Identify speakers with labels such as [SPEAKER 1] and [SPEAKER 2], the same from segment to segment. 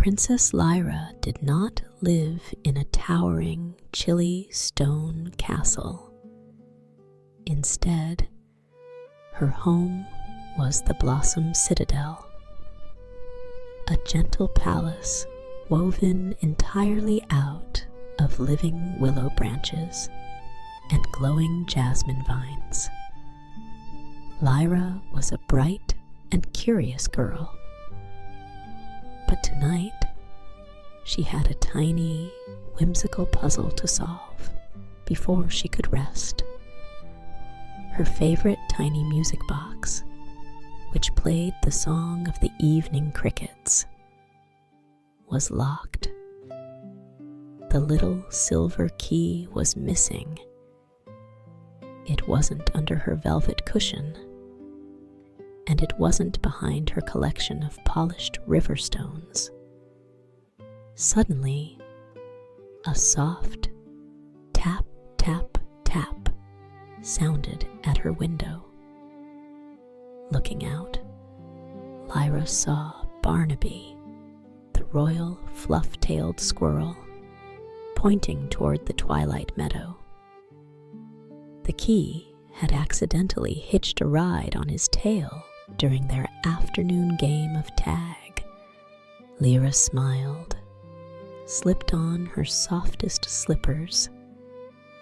[SPEAKER 1] Princess Lyra did not live in a towering, chilly stone castle. Instead, her home was the Blossom Citadel, a gentle palace woven entirely out of living willow branches and glowing jasmine vines. Lyra was a bright and curious girl, but tonight she had a tiny, whimsical puzzle to solve before she could rest. Her favorite tiny music box, which played the song of the evening crickets, was locked. The little silver key was missing. It wasn't under her velvet cushion, and it wasn't behind her collection of polished river stones. Suddenly, a soft tap, tap, tap sounded at her window. Looking out, Lyra saw Barnaby, the royal fluff-tailed squirrel, pointing toward the Twilight Meadow. The key had accidentally hitched a ride on his tail during their afternoon game of tag. Lyra smiled, slipped on her softest slippers,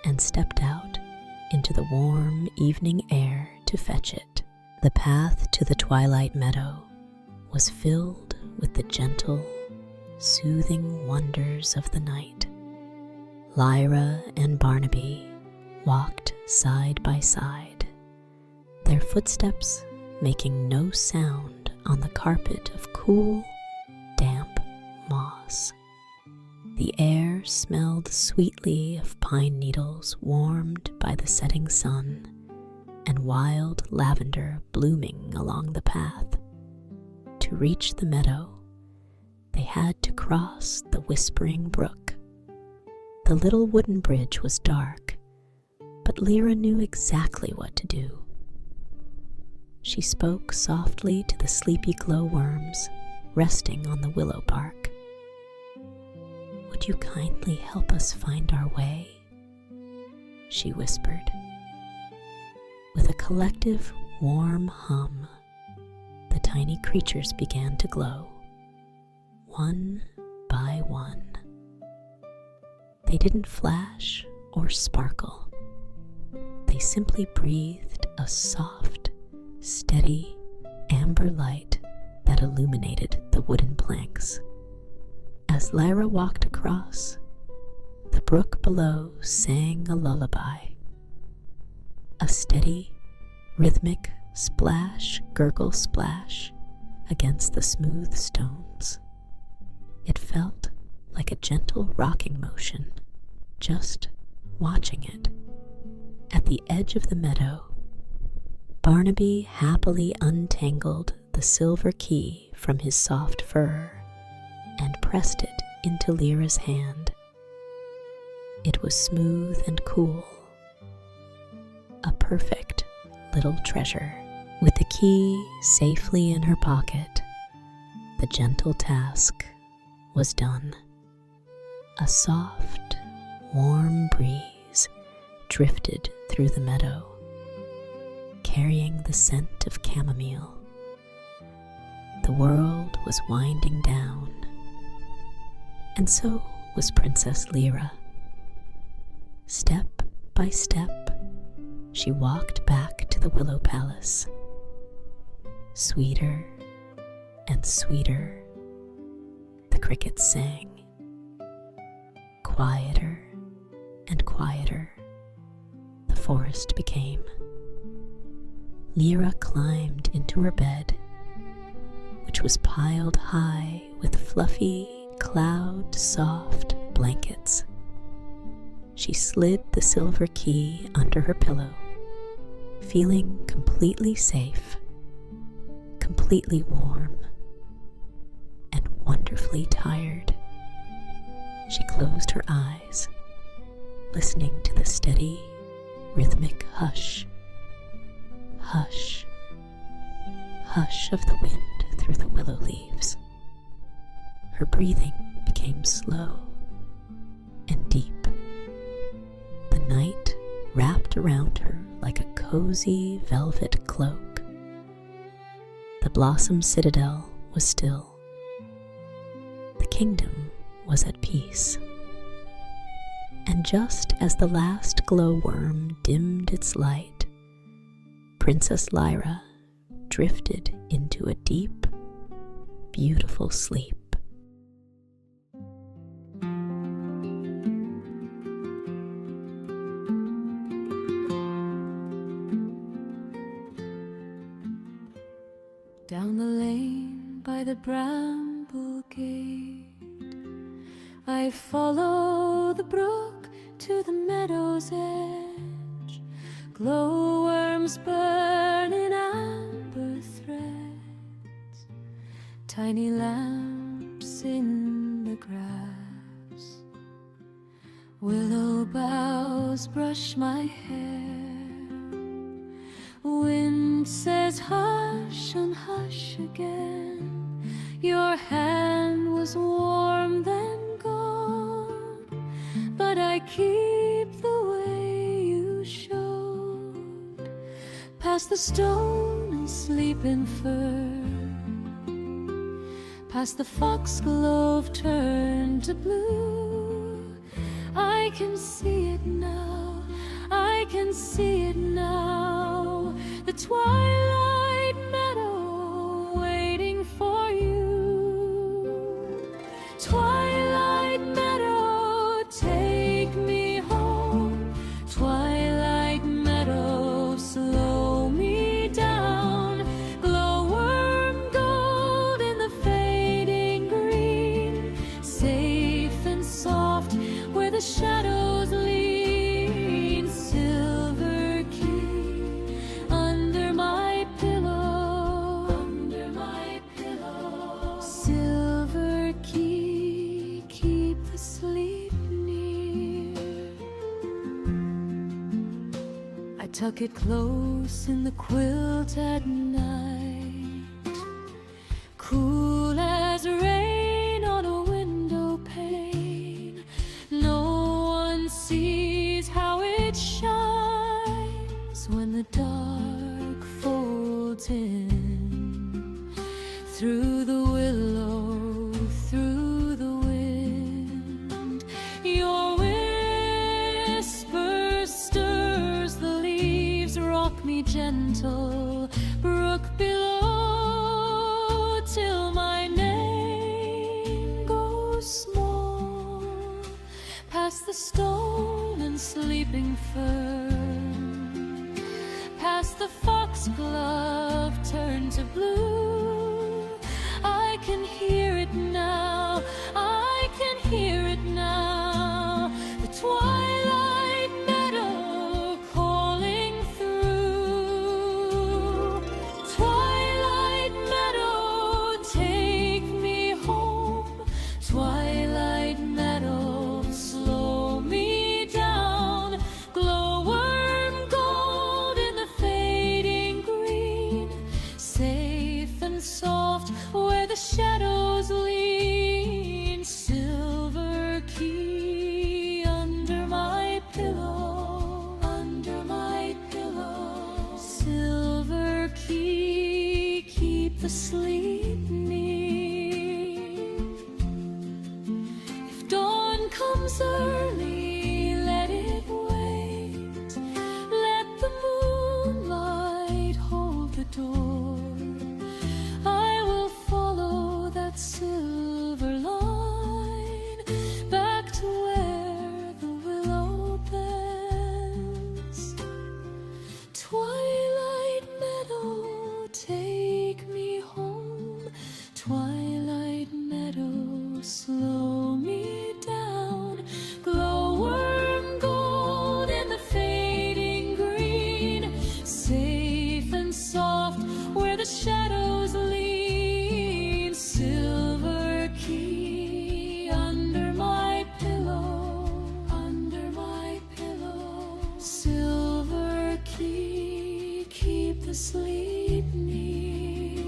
[SPEAKER 1] and stepped out into the warm evening air to fetch it. The path to the Twilight Meadow was filled with the gentle, soothing wonders of the night. Lyra and Barnaby walked side by side, their footsteps making no sound on the carpet of cool, damp moss. The air smelled sweetly of pine needles warmed by the setting sun and wild lavender blooming along the path. To reach the meadow, they had to cross the whispering brook. The little wooden bridge was dark, but Lyra knew exactly what to do. She spoke softly to the sleepy glowworms resting on the willow bark. "Would you kindly help us find our way?" she whispered. With a collective, warm hum, the tiny creatures began to glow, one by one. They didn't flash or sparkle. They simply breathed a soft, steady, amber light that illuminated the wooden planks. As Lyra walked across, the brook below sang a lullaby. A steady, rhythmic splash, gurgle splash against the smooth stones. It felt like a gentle rocking motion, just watching it. At the edge of the meadow, Barnaby happily untangled the silver key from his soft fur and pressed it into Lyra's hand. It was smooth and cool, a perfect little treasure. With the key safely in her pocket, the gentle task was done. A soft, warm breeze drifted through the meadow, carrying the scent of chamomile. The world was winding down, and so was Princess Lyra. Step by step, she walked back to the Willow Palace. Sweeter and sweeter, the crickets sang. Quieter and quieter, the forest became. Lyra climbed into her bed, which was piled high with fluffy, cloud-soft blankets. She slid the silver key under her pillow, feeling completely safe, completely warm, and wonderfully tired. She closed her eyes, listening to the steady, rhythmic hush, hush, hush of the wind through the willow leaves. Her breathing became slow and deep. The night wrapped around her like a cozy velvet cloak. The blossom citadel was still. The kingdom was at peace. And just as the last glowworm dimmed its light, Princess Lyra drifted into a deep, beautiful sleep.
[SPEAKER 2] Down the lane by the bramble gate, I follow the brook to the meadow's edge. Glowworms burn in amber threads, tiny lamps in the grass. Willow boughs brush my hair. Wind says hush and hush again. Your hand was warm then gone, but I keep the way you showed. Past the stone and sleeping fern, past the foxglove turned to blue. I can see it now, I can see it now. The Twilight Meadow waiting for you. Twilight Meadow, take me home. Twilight Meadow, slow me down. Glowworm gold in the fading green, safe and soft where the shadows lean. Silver key under my pillow, under my pillow. Silver key, keep the sleep near. I tuck it close in the quilt at night, cool as rain on a window pane. No one sees how it shines when the dark folds in. Through the willow, through the wind, your whisper stirs the leaves. Rock me gentle, brook below, till my name goes small. Past the stone and sleeping fern, past the foxglove turned to blue. I can hear it now, I can hear it now. The Twilight Meadow calling through. Twilight Meadow, take me home. Twilight Meadow, slow me down. Glowworm gold in the fading green, safe and soft where the shadows lean. Silver key under my pillow, under my pillow. Silver key, keep the sleep near. If dawn comes early, let it wait. Let the moonlight hold the door. I will follow that silver line back to where the willow bends. Twilight Meadow, take me home. Twilight Meadow, slow me down. Glowworm gold in the fading green, safe and soft where the shadows lean. Silver key under my pillow, under my pillow. Silver key, keep the sleep near.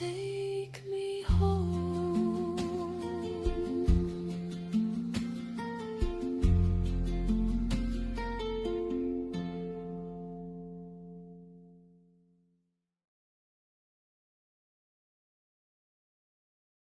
[SPEAKER 2] meditation.